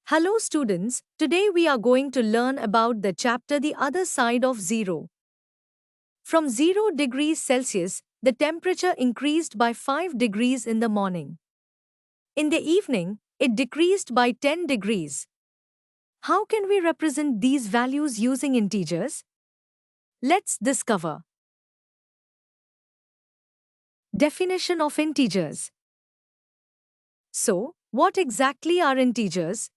Hello students, today we are going to learn about the chapter The Other Side of Zero. From 0 degrees Celsius, the temperature increased by 5 degrees in the morning. In the evening, it decreased by 10 degrees. How can we represent these values using integers? Let's discover. Definition of integers. So, what exactly are integers?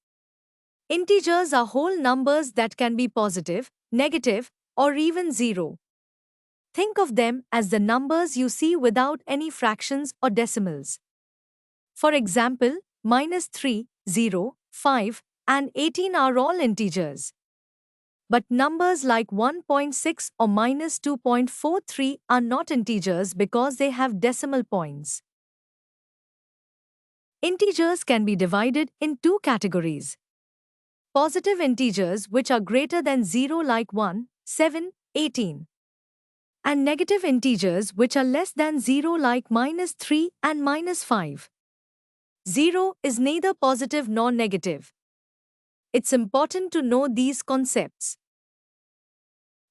Integers are whole numbers that can be positive, negative, or even zero. Think of them as the numbers you see without any fractions or decimals. For example, -3, 0, 5, and 18 are all integers. But numbers like 1.6 or -2.43 are not integers because they have decimal points. Integers can be divided in two categories. Positive integers, which are greater than 0 like 1, 7, 18. And negative integers which are less than 0 like -3 and -5. 0 is neither positive nor negative. It's important to know these concepts.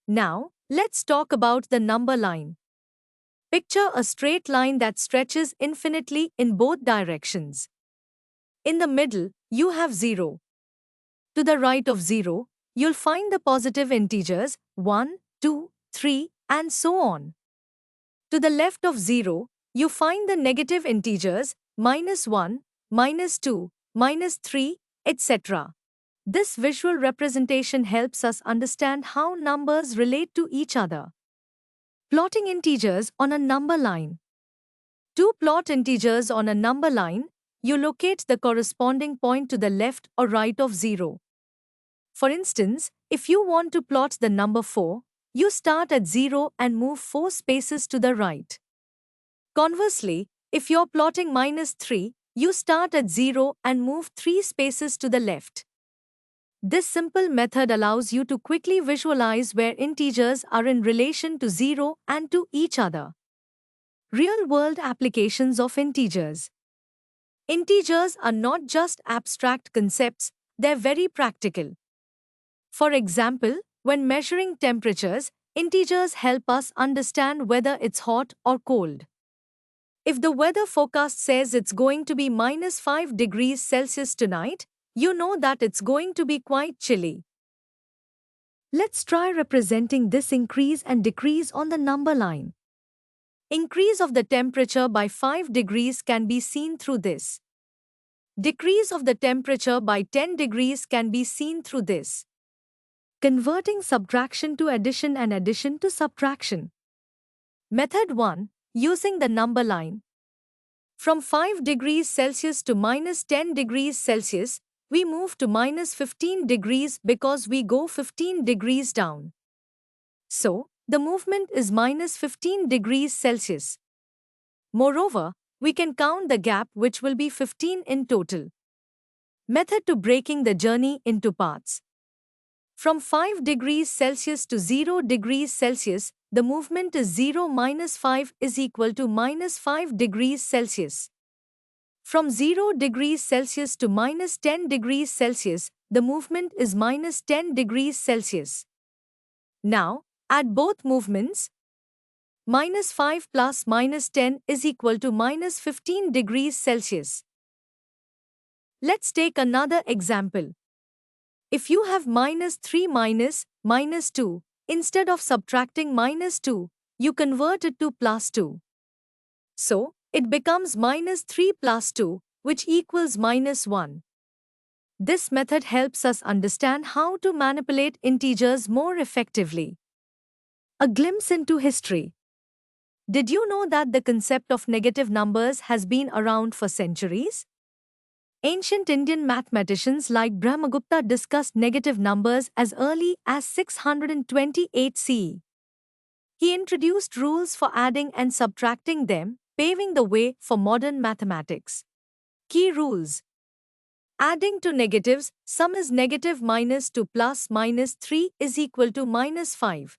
Now, let's talk about the number line. Picture a straight line that stretches infinitely in both directions. In the middle, you have 0. To the right of 0, you'll find the positive integers 1, 2, 3, and so on. To the left of 0, you find the negative integers -1, -2, -3, etc. This visual representation helps us understand how numbers relate to each other. Plotting integers on a number line. To plot integers on a number line, you locate the corresponding point to the left or right of 0. For instance, if you want to plot the number 4, you start at 0 and move 4 spaces to the right. Conversely, if you're plotting -3, you start at 0 and move 3 spaces to the left. This simple method allows you to quickly visualize where integers are in relation to 0 and to each other. Real-world applications of integers. Integers are not just abstract concepts, they're very practical. For example, when measuring temperatures, integers help us understand whether it's hot or cold. If the weather forecast says it's going to be -5 degrees Celsius tonight, you know that it's going to be quite chilly. Let's try representing this increase and decrease on the number line. Increase of the temperature by 5 degrees can be seen through this. Decrease of the temperature by 10 degrees can be seen through this. Converting subtraction to addition and addition to subtraction. Method 1. Using the number line. From 5 degrees Celsius to -10 degrees Celsius, we move to -15 degrees because we go 15 degrees down. So, the movement is -15 degrees Celsius. Moreover, we can count the gap, which will be 15 in total. Method 2. Breaking the journey into parts. From 5 degrees Celsius to 0 degrees Celsius, the movement is 0 minus 5 is equal to -5 degrees Celsius. From 0 degrees Celsius to -10 degrees Celsius, the movement is -10 degrees Celsius. Now, add both movements. -5 plus -10 is equal to -15 degrees Celsius. Let's take another example. If you have -3 minus -2, instead of subtracting -2, you convert it to +2. So, it becomes -3 plus 2, which equals -1. This method helps us understand how to manipulate integers more effectively. A glimpse into history. Did you know that the concept of negative numbers has been around for centuries? Ancient Indian mathematicians like Brahmagupta discussed negative numbers as early as 628 CE. He introduced rules for adding and subtracting them, paving the way for modern mathematics. Key rules. Adding to negatives, sum is -2 plus -3 is equal to -5.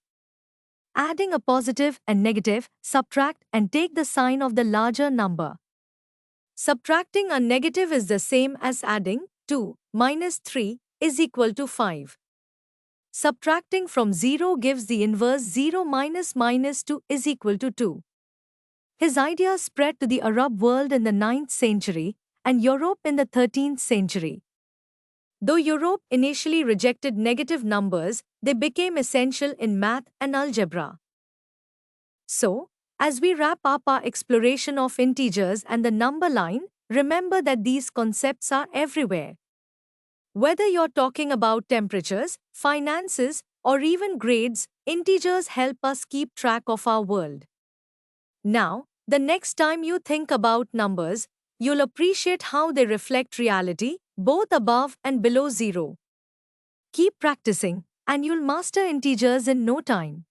Adding a positive and negative, subtract and take the sign of the larger number. Subtracting a negative is the same as adding, 2 minus 3 is equal to 5. Subtracting from 0 gives the inverse 0 minus minus 2 is equal to 2. His ideas spread to the Arab world in the 9th century and Europe in the 13th century. Though Europe initially rejected negative numbers, they became essential in math and algebra. So, as we wrap up our exploration of integers and the number line, remember that these concepts are everywhere. Whether you're talking about temperatures, finances, or even grades, integers help us keep track of our world. Now, the next time you think about numbers, you'll appreciate how they reflect reality, both above and below zero. Keep practicing, and you'll master integers in no time.